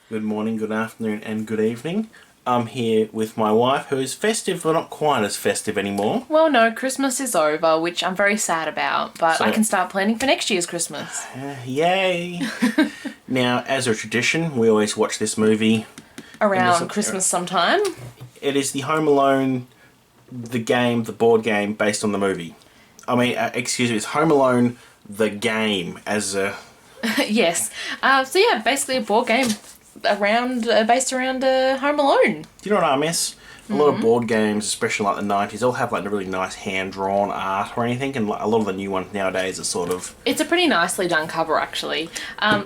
Good morning, good afternoon, and good evening. I'm here with my wife, who is festive, but not quite as festive anymore. Well, no, Christmas is over, which I'm very sad about, but I can start planning for next year's Christmas. Yay! Now, as a tradition, we always watch this movie Around Christmas sometime. It is the Home Alone, the board game, based on the movie. I mean, excuse me, it's Home Alone, the game, as a... Yes. So yeah, basically a board game based around Home Alone. Do you know what I miss? A lot of board games, especially like the 90s, all have like the really nice hand-drawn art or anything, and like, a lot of the new ones nowadays are sort of... It's a pretty nicely done cover, actually.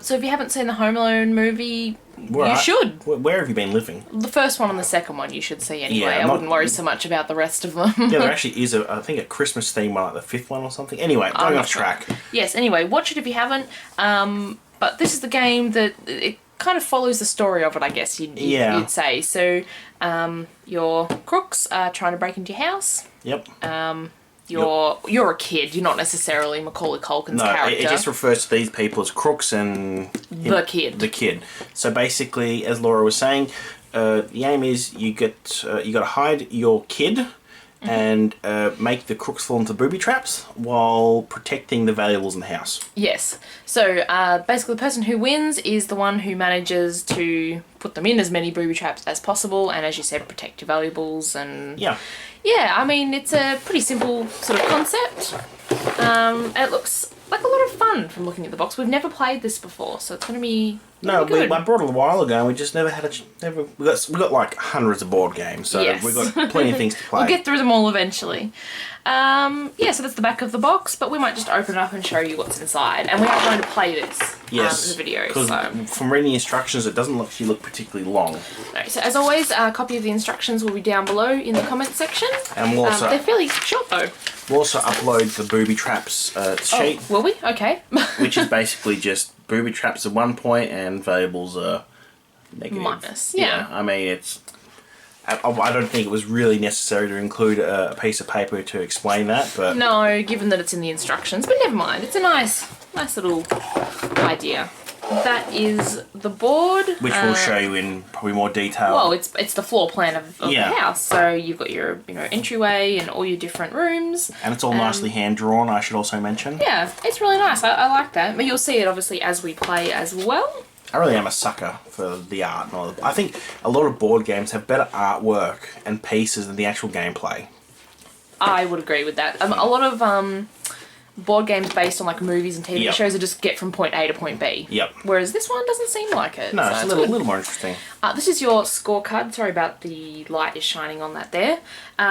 So if you haven't seen the Home Alone movie, you should. Where have you been living? The first one and the second one you should see anyway. Yeah, I wouldn't worry so much about the rest of them. Yeah, there actually is, I think, a Christmas theme one, like the fifth one or something. Anyway, going off track. Yes, anyway, watch it if you haven't. But this is the game that... It kind of follows the story of it, I guess you'd say. So, your crooks are trying to break into your house. Yep. You're a kid. You're not necessarily Macaulay Culkin's character. It just refers to these people as crooks and... The kid. The kid. So basically, as Laura was saying, the aim is you got to hide your kid and make the crooks fall into booby traps while protecting the valuables in the house. Yes. So basically the person who wins is the one who manages to put them in as many booby traps as possible, and as you said, protect your valuables. And yeah, I mean, it's a pretty simple sort of concept. It looks like a lot of fun from looking at the box. We've never played this before, so it's going to be good. I brought it a while ago and we just never had we got like hundreds of board games, so we've got plenty of things to play. We'll get through them all eventually. So that's the back of the box, but we might just open it up and show you what's inside. And we are going to play this in the video. Because from reading the instructions, it doesn't actually look particularly long. No, so as always, a copy of the instructions will be down below in the comment section. And we'll also, they're fairly short though. We'll also upload the booby traps sheet. Oh, will we? Okay. Which is basically just booby traps at 1 point and valuables are negative. Minus, yeah. I mean, it's... I don't think it was really necessary to include a piece of paper to explain that, but... No, given that it's in the instructions, but never mind. It's a nice little idea. That is the board. Which we'll show you in probably more detail. Well, it's the floor plan of the house. So you've got your entryway and all your different rooms. And it's all nicely hand-drawn, I should also mention. Yeah, it's really nice. I like that. But you'll see it, obviously, as we play as well. I really am a sucker for the art. I think a lot of board games have better artwork and pieces than the actual gameplay. I would agree with that. A lot of board games based on like movies and TV shows are just get from point A to point B. Yep. Whereas this one doesn't seem like it. No, it's a little more interesting. This is your scorecard. Sorry about the light is shining on that there.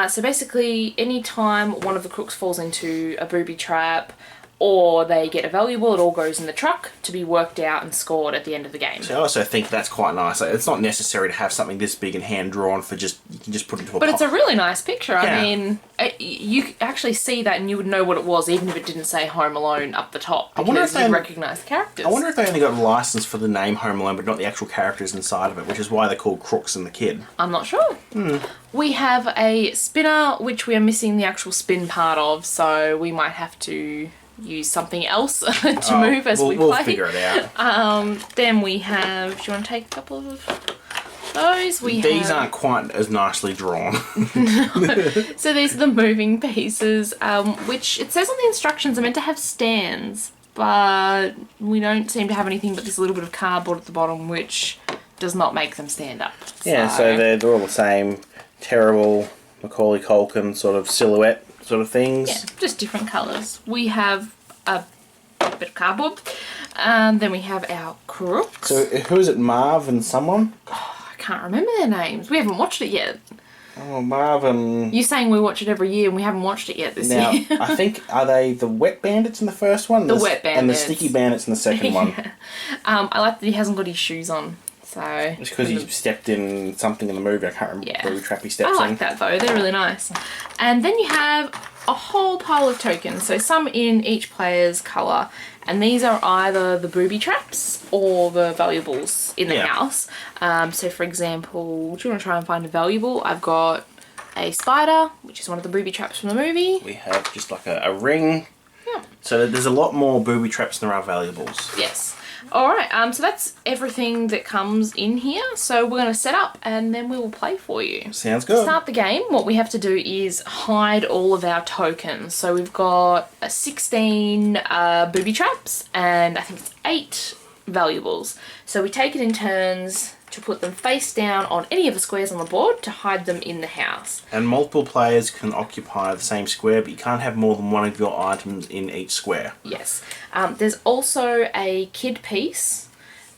So basically, any time one of the crooks falls into a booby trap, or they get a valuable, it all goes in the truck to be worked out and scored at the end of the game. So I also think that's quite nice. Like, it's not necessary to have something this big and hand-drawn you can just put into a pot. But it's a really nice picture. Yeah. I mean, you actually see that and you would know what it was even if it didn't say Home Alone up the top. I wonder if they recognise the characters. I wonder if they only got a licence for the name Home Alone but not the actual characters inside of it, which is why they're called Crooks and the Kid. I'm not sure. We have a spinner, which we are missing the actual spin part of, so we might have to use something else to move as we play. We'll figure it out. Then we have... Do you want to take a couple of those? These aren't quite as nicely drawn. So these are the moving pieces, which it says on the instructions are meant to have stands, but we don't seem to have anything but this little bit of cardboard at the bottom, which does not make them stand up. Yeah, so they're all the same terrible Macaulay Culkin sort of silhouette sort of things. Yeah, just different colours. We have a bit of cardboard. Then we have our crooks. So who is it, Marv and someone? Oh, I can't remember their names. We haven't watched it yet. Oh, Marv and... You're saying we watch it every year and we haven't watched it yet this year. I think, are they the wet bandits in the first one? The wet bandits. And the sticky bandits in the second one. I like that he hasn't got his shoes on. So it's because he stepped in something in the movie. I can't remember Booby Trap he steps in. I like that though. They're really nice. And then you have a whole pile of tokens. So some in each player's colour. And these are either the booby traps or the valuables in the house. So for example, do you want to try and find a valuable? I've got a spider, which is one of the booby traps from the movie. We have just like a ring. Yeah. So there's a lot more booby traps than there are valuables. Yes. Alright, so that's everything that comes in here. So we're going to set up and then we will play for you. Sounds good. To start the game, what we have to do is hide all of our tokens. So we've got 16 booby traps and I think it's 8 valuables. So we take it in turns to put them face down on any of the squares on the board to hide them in the house. And multiple players can occupy the same square, but you can't have more than one of your items in each square. Yes. There's also a kid piece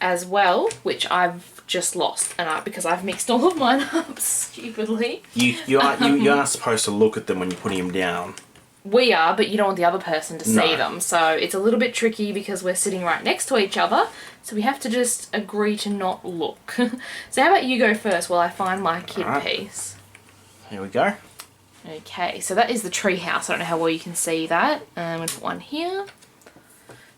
as well, which I've just lost, and because I've mixed all of mine up stupidly. You aren't supposed to look at them when you're putting them down. We are, but you don't want the other person to see them. So it's a little bit tricky because we're sitting right next to each other. So we have to just agree to not look. So how about you go first while I find my kid piece? Here we go. Okay, so that is the tree house. I don't know how well you can see that. I'm going to put one here.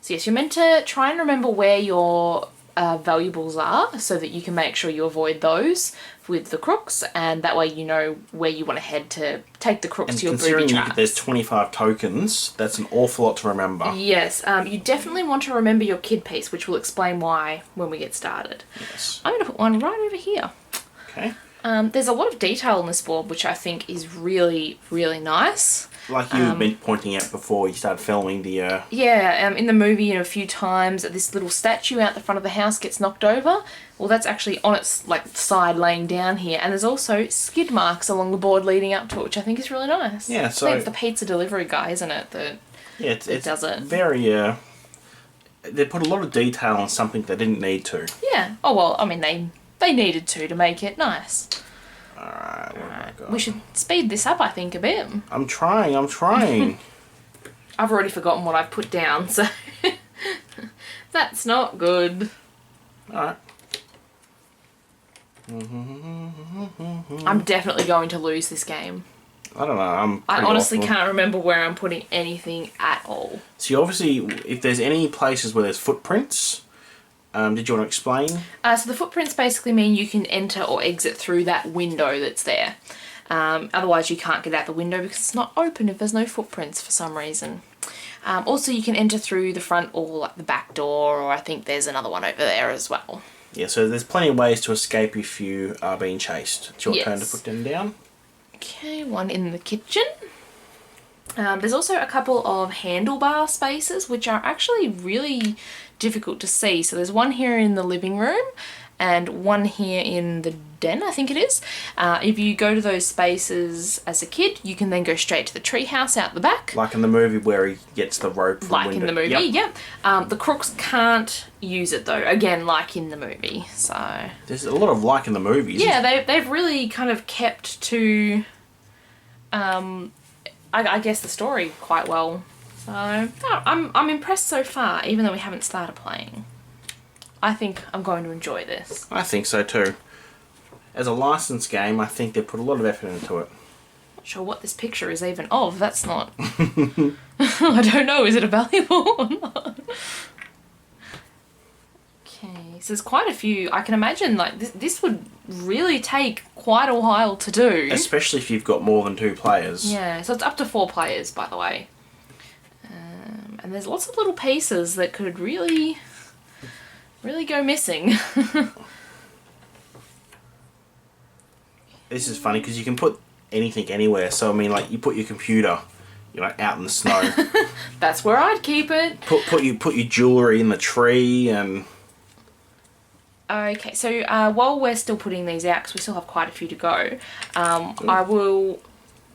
So yes, you're meant to try and remember where your valuables are so that you can make sure you avoid those with the crooks, and that way you know where you want to head to take the crooks to your booby trap. There's 25 tokens, that's an awful lot to remember. Yes, you definitely want to remember your kid piece, which will explain why when we get started. Yes. I'm going to put one right over here. Okay. There's a lot of detail on this board, which I think is really, really nice. Like you've been pointing out before you started filming the... Yeah, in the movie, a few times, this little statue out the front of the house gets knocked over. Well, that's actually on its side laying down here. And there's also skid marks along the board leading up to it, which I think is really nice. Yeah, so... I think it's the pizza delivery guy, isn't it, that does it. Very... they put a lot of detail on something they didn't need to. Yeah. Oh, well, I mean, they needed to make it nice. Alright, what have I got? We should speed this up, I think, a bit. I'm trying. I've already forgotten what I've put down, so that's not good. Alright. I'm definitely going to lose this game. I don't know, I honestly can't remember where I'm putting anything at all. So obviously, if there's any places where there's footprints... did you want to explain? So the footprints basically mean you can enter or exit through that window that's there. Otherwise you can't get out the window because it's not open if there's no footprints for some reason. Also you can enter through the front or the back door, or I think there's another one over there as well. Yeah, so there's plenty of ways to escape if you are being chased. It's your turn to put them down. Okay, one in the kitchen. There's also a couple of handlebar spaces which are actually really difficult to see. So there's one here in the living room and one here in the den, I think it is. If you go to those spaces as a kid, you can then go straight to the treehouse out the back. Like in the movie where he gets the rope from the window. Like in the movie, yep. The crooks can't use it though, again, like in the movie. So there's a lot of like in the movies. Yeah, they've really kind of kept to, I guess, the story quite well. So I'm impressed so far, even though we haven't started playing. I think I'm going to enjoy this. I think so too. As a licensed game, I think they put a lot of effort into it. Not sure what this picture is even of. That's not... I don't know. Is it a valuable or not? Okay, so there's quite a few. I can imagine this would really take quite a while to do. Especially if you've got more than 2 players. Yeah, so it's up to 4 players, by the way. And there's lots of little pieces that could really go missing. This is funny because you can put anything anywhere. So I mean, like you put your computer, out in the snow. That's where I'd keep it. Put your jewellery in the tree and. Okay, so while we're still putting these out, because we still have quite a few to go, I will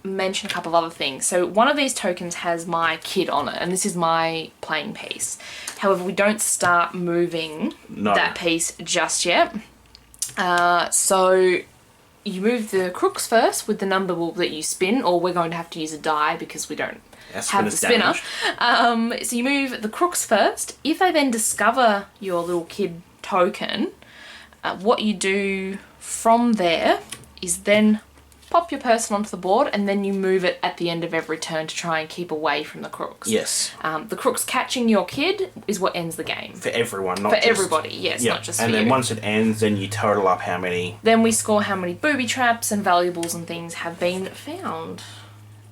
mention a couple of other things. So one of these tokens has my kid on it, and this is my playing piece. However, we don't start moving that piece just yet. So you move the crooks first with the number that you spin, or we're going to have to use a die because we don't have the spinner. So you move the crooks first. If they then discover your little kid token, what you do from there is then pop your person onto the board, and then you move it at the end of every turn to try and keep away from the crooks. Yes. The crooks catching your kid is what ends the game. For everyone, not for everybody, yes, not just for you. And then once it ends, then you total up how many. Then we score how many booby traps and valuables and things have been found.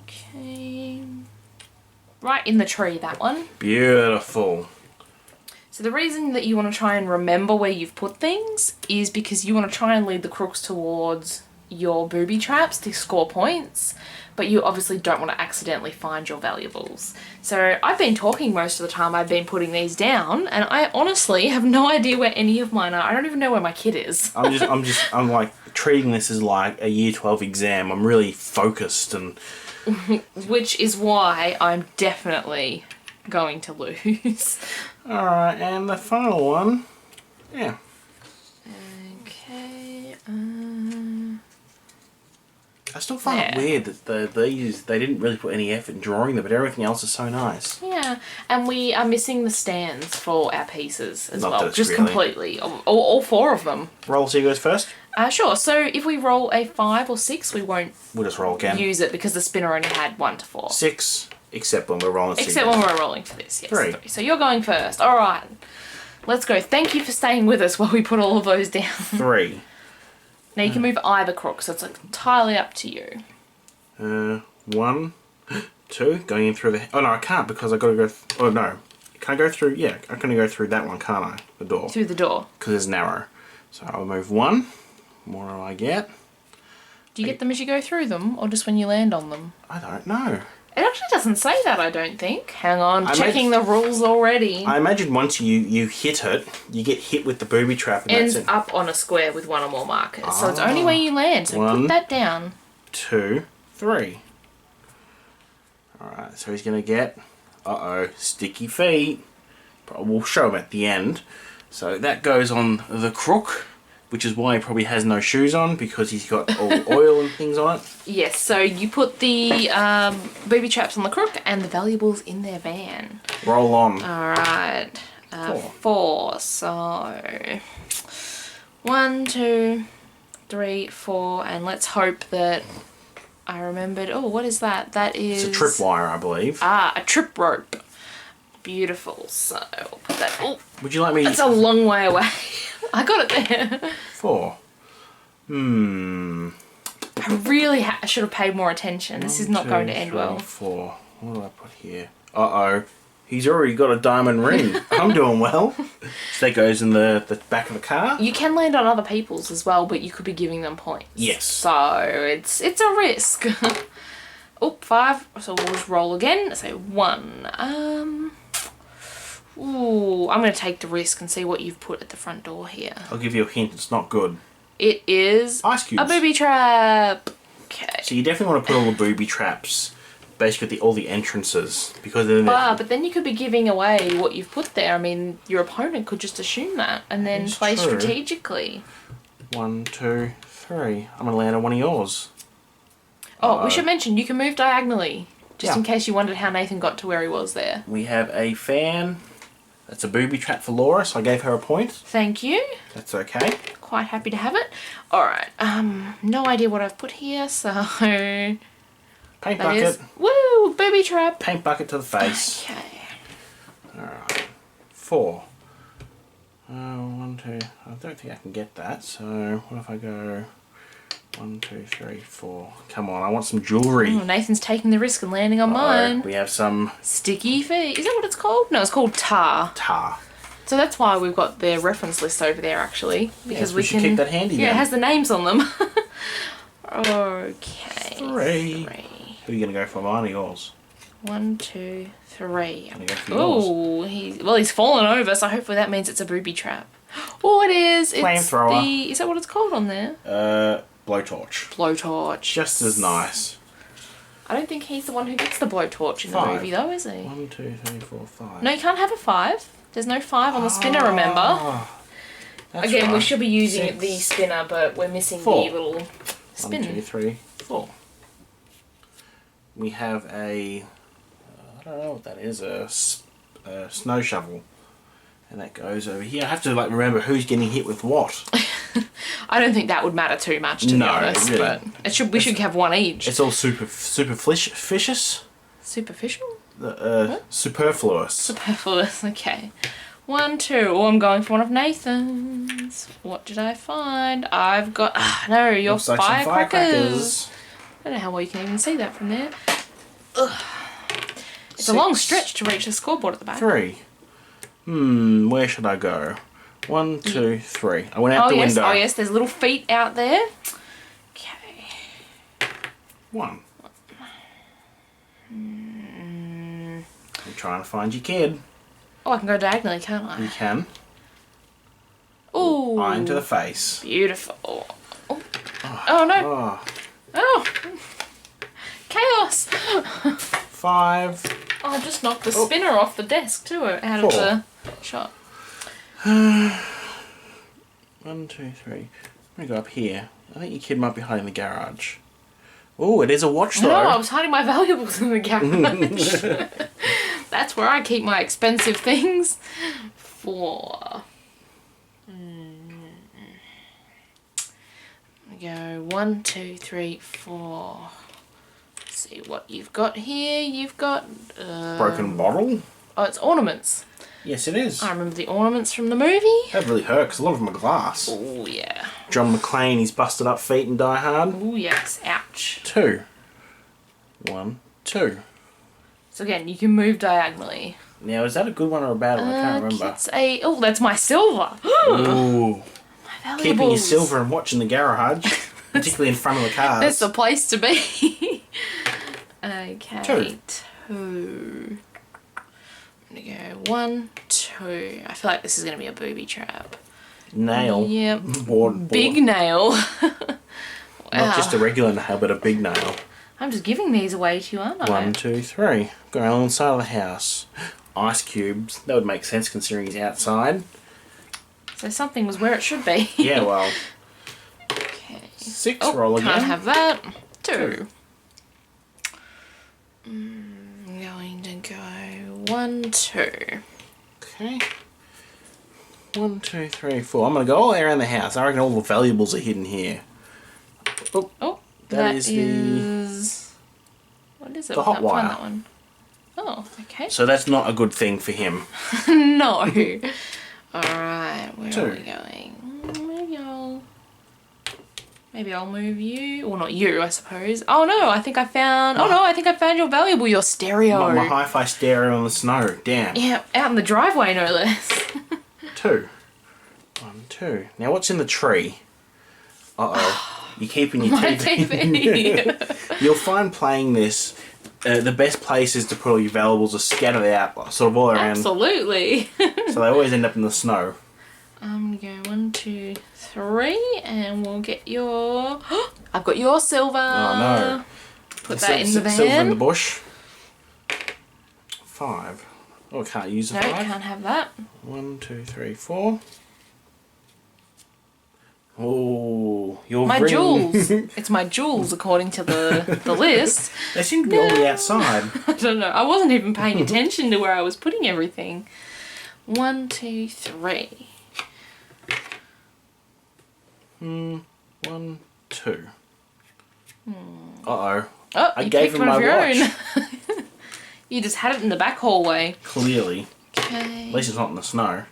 Okay. Right in the tree, that one. Beautiful. So the reason that you want to try and remember where you've put things is because you want to try and lead the crooks towards your booby traps to score points, but you obviously don't want to accidentally find your valuables. So I've been talking most of the time. I've been putting these down, and I honestly have no idea where any of mine are. I don't even know where my kid is. I'm like treating this as like a year 12 exam. I'm really focused and... Which is why I'm definitely going to lose. Alright, and the final one. Yeah. Okay. I still find it weird that they didn't really put any effort in drawing them, but everything else is so nice. Yeah, and we are missing the stands for our pieces as well. Just really. Completely. All 4 of them. Roll, so you goes first? Sure. So if we roll a 5 or 6, we won't We'll just roll again. Use it because the spinner only had 1 to 4. 6, except when we're rolling. Except when we're rolling for this, yes. 3. So you're going first. All right. Let's go. Thank you for staying with us while we put all of those down. 3. Now you can move either crook, so it's entirely up to you. 1, 2, going in through the... Oh, no, I can't because I've got to go... Oh, no. Can I go through... Yeah, I'm going to go through that one, can't I? The door. Through the door. Because it's narrow. So I'll move 1. What do I get? Do you get them as you go through them, or just when you land on them? I don't know. It actually doesn't say that, I don't think. Hang on, checking the rules already. I imagine once you hit it, you get hit with the booby trap. And Ends that's it. up on a square with 1 or more markers. So it's only where you land, so 1, put that down. 2, 3. Alright, so he's going to get... sticky feet. But we'll show him at the end. So that goes on the crook, which is why he probably has no shoes on, because he's got all oil and things on it. Yes, so you put the booby traps on the crook and the valuables in their van. Roll on. Alright. 4. So 1, 2, 3, 4, and let's hope that I remembered. Oh, what is that? That is... It's a tripwire, I believe. A trip rope. Beautiful. So I'll put that... Oh, would you like me... That's a long way away. I got it there. 4. I really should have paid more attention. This is not going to end well. 4. What do I put here? He's already got a diamond ring. I'm doing well. So that goes in the back of the car. You can land on other people's as well, but you could be giving them points. Yes. So it's a risk. 5. So we'll just roll again. So 1. Ooh, I'm going to take the risk and see what you've put at the front door here. I'll give you a hint. It's not good. It is ice cubes. A booby trap. Okay. So you definitely want to put all the booby traps, basically all the entrances, because then. But then you could be giving away what you've put there. I mean, your opponent could just assume that and then play strategically. 1, 2, 3. I'm going to land on one of yours. Oh, we should mention you can move diagonally, just in case you wondered how Nathan got to where he was there. We have a fan. That's a booby trap for Laura, so I gave her a point. Thank you. That's okay. Quite happy to have it. Alright, no idea what I've put here, so... Paint bucket. Woo! Booby trap. Paint bucket to the face. Okay. Alright. 4. 1, 2... I don't think I can get that, so what if I go... 1, 2, 3, 4. Come on, I want some jewellery. Oh, Nathan's taking the risk and landing on mine. We have some... Sticky feet. Is that what it's called? No, it's called tar. Tar. So that's why we've got the reference list over there, actually. Because we should keep that handy then. Yeah, it has the names on them. Okay. 3. Who are you going to go for, mine or yours? 1, 2, 3. I'm going to go for yours. Oh, he's fallen over, so hopefully that means it's a booby trap. Oh, it is. It's flamethrower. Is that what it's called on there? Blowtorch. Blowtorch. Just as nice. I don't think he's the one who gets the blowtorch in the movie, though, is he? 1, 2, 3, 4, 5. No, you can't have a 5. There's no 5 on the spinner, remember? Again, right. we should be using 6. the spinner, but we're missing 4. the little spin. 1, 2, 3, 4. We have a... I don't know what that is. A snow shovel. And that goes over here. I have to remember who's getting hit with what. I don't think that would matter too much, to be honest. Really. But we should have one each. It's all superficious. Superficial? Superfluous. Superfluous, okay. 1, 2. Oh, I'm going for one of Nathan's. What did I find? I've got... no, your Looks like some firecrackers. I don't know how well you can even see that from there. Ugh. It's 6. a long stretch to reach the scoreboard at the back. 3. Where should I go? 1, 2, 3. I went out the window. Oh yes, there's little feet out there. Okay. 1. I'm trying to find your kid. Oh, I can go diagonally, can't I? You can. Ooh. Eye into the face. Beautiful. Oh no. Oh. Chaos. 5. Oh, I just knocked the spinner off the desk too, out 4. of the shot. 1, 2, 3. I'm gonna go up here. I think your kid might be hiding in the garage. Oh, it is a watch though. No, I was hiding my valuables in the garage. That's where I keep my expensive things. 4. Go 1, 2, 3, 4. Let's see what you've got here. You've got Broken bottle. Oh, it's ornaments. Yes, it is. I remember the ornaments from the movie. That really hurt because a lot of them are glass. Oh yeah. John McClane, he's busted up feet in Die Hard. Oh yes. Ouch. 2. 1, 2. So again, you can move diagonally. Now, is that a good one or a bad one? I can't remember. Oh, that's my silver. Ooh. Valuables. Keeping your silver and watching the garage, particularly in front of the cars. That's the place to be. Okay. 2. 2. I'm gonna go 1, 2. I feel like this is gonna be a booby trap. Nail. Yep. Board. Big nail. Wow. Not just a regular nail, but a big nail. I'm just giving these away to you, aren't I? 1, 2, 3. Going on the side of the house. Ice cubes. That would make sense considering he's outside. So something was where it should be. Yeah, well. Okay. 6. Roll again. Can't have that. 2. I'm going to go 1, 2. Okay. 1, 2, 3, 4. I'm going to go all around the house. I reckon all the valuables are hidden here. Oh, that is what is it? the hot wire. Find that one. Oh, okay. So that's not a good thing for him. No. Alright, where 2. are we going? Maybe I'll move you. Well, not you, I suppose. Oh no, I think I found... Oh no, I think I found your valuable, your stereo. My hi-fi stereo on the snow. Damn. Yeah, out in the driveway, no less. 2. 1, 2. Now what's in the tree? Uh-oh. You're keeping your My TV. TV. You'll find playing this, the best places to put all your valuables are scattered out, sort of all around. Absolutely. So they always end up in the snow. I'm gonna go 1, 2, 3, and we'll get your... I've got your silver. Oh no. Put that in the van. Silver in the bush. 5. Oh, I can't use a 5. No, can't have that. 1, 2, 3, 4. Oh, your My ring. jewels. It's my jewels, according to the list. They seem to be on the outside. I don't know. I wasn't even paying attention to where I was putting everything. 1, 2, 3. 1, 2. Uh-oh. Oh, I you gave picked him one my of your watch. own. You just had it in the back hallway. Clearly. Okay. At least it's not in the snow.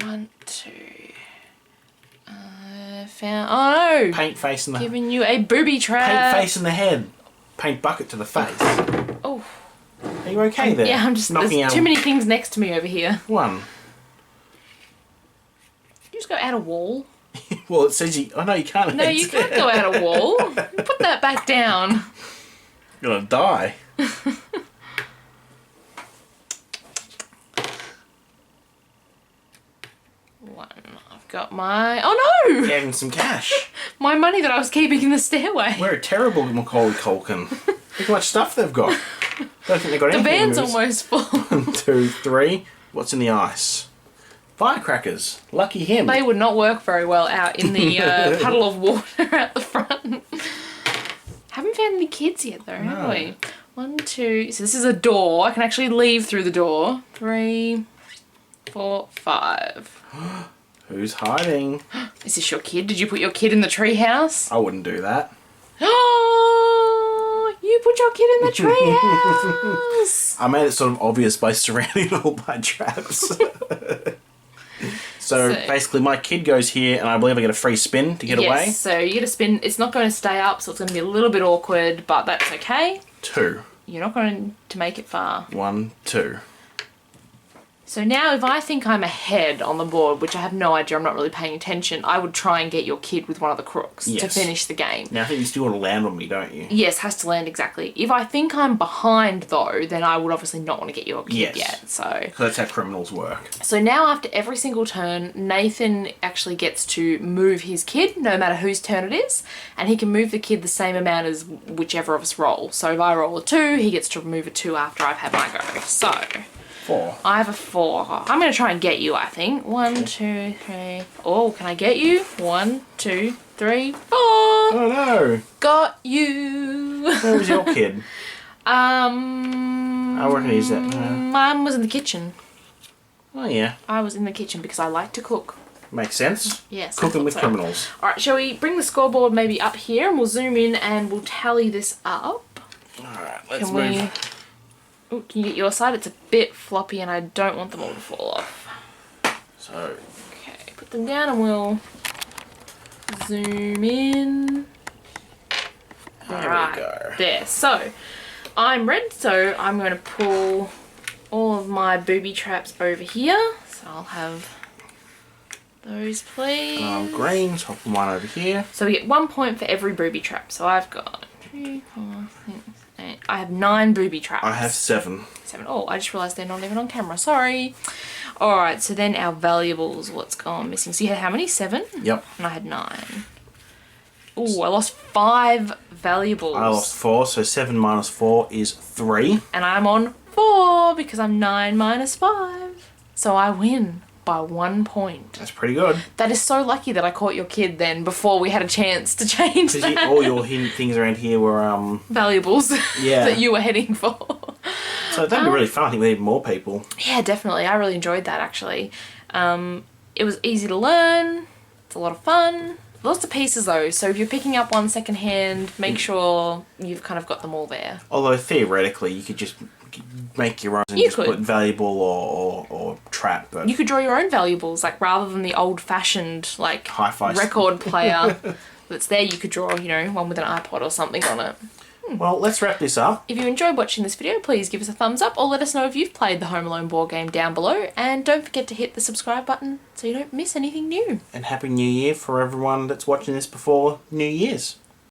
1, 2. Found. Oh no! Paint face in the... Giving you a booby trap. Paint face in the head. Paint bucket to the face. Oh. Are you okay there? Yeah, I'm just... knocking There's out too many things next to me over here. 1. You just go out a wall. Well, it says you... Oh, no, you can't. No, you can't go out a wall. Put that back down. You're gonna die. 1. I've got my... Oh no! Gave him some cash. My money that I was keeping in the stairway. We're a terrible Macaulay Culkin. Look how much stuff they've got. Don't think they've got The anything. van's almost full. 1, 2, 3. What's in the ice? Firecrackers. Lucky him. They would not work very well out in the puddle of water out the front. Haven't found any kids yet though, have we? 1, 2. So this is a door. I can actually leave through the door. 3, 4, 5. Who's hiding? Is this your kid? Did you put your kid in the treehouse? I wouldn't do that. Oh, you put your kid in the treehouse. I made it sort of obvious by surrounding it all by traps. So basically my kid goes here and I believe I get a free spin to get away. Yes, so you get a spin. It's not going to stay up, so it's going to be a little bit awkward, but that's okay. 2. You're not going to make it far. 1, 2. So now if I think I'm ahead on the board, which I have no idea, I'm not really paying attention, I would try and get your kid with one of the crooks to finish the game. Now I think you still want to land on me, don't you? Yes, has to land exactly. If I think I'm behind though, then I would obviously not want to get your kid yet. So that's how criminals work. So now after every single turn, Nathan actually gets to move his kid, no matter whose turn it is, and he can move the kid the same amount as whichever of us roll. So if I roll a 2, he gets to remove a 2 after I've had my go. So 4. I have a 4. I'm going to try and get you, I think. 1, 2, 3. Oh, can I get you? 1, 2, 3, 4. Oh no. Got you. Where was your kid? I reckon he's at... Mine was in the kitchen. Oh yeah. I was in the kitchen because I like to cook. Makes sense. Yes. Cooking with criminals. Alright, shall we bring the scoreboard maybe up here and we'll zoom in and we'll tally this up. Alright, let's move. Ooh, can you get your side? It's a bit floppy and I don't want them all to fall off. So... Okay, put them down and we'll zoom in. There we go. There. So, I'm red, so I'm going to pull all of my booby traps over here. So I'll have those, please. I'm green, so I'll put mine over here. So we get 1 point for every booby trap. So I've got 2, 4, 6, 8. I have 9 booby traps. I have 7. 7. Oh, I just realised they're not even on camera. Sorry. Alright, so then our valuables, what's gone missing? So you had how many? 7? Yep. And I had 9. Oh, I lost 5 valuables. I lost 4, so 7 minus 4 is 3. And I'm on 4 because I'm 9 minus 5. So I win by 1 point. That's pretty good. That is so lucky that I caught your kid then before we had a chance to change that. All your things around here were... valuables that you were heading for. So that'd be really fun. I think we need more people. Yeah, definitely. I really enjoyed that, actually. It was easy to learn. It's a lot of fun. Lots of pieces, though. So if you're picking up one secondhand, make sure you've kind of got them all there. Although, theoretically, you could just make your own and just put valuable or trap. But you could draw your own valuables, like rather than the old-fashioned, like, hi-fi record player that's there, you could draw, you know, one with an iPod or something on it. Well, let's wrap this up. If you enjoyed watching this video, please give us a thumbs up or let us know if you've played the Home Alone board game down below. And don't forget to hit the subscribe button so you don't miss anything new. And Happy New Year for everyone that's watching this before New Year's.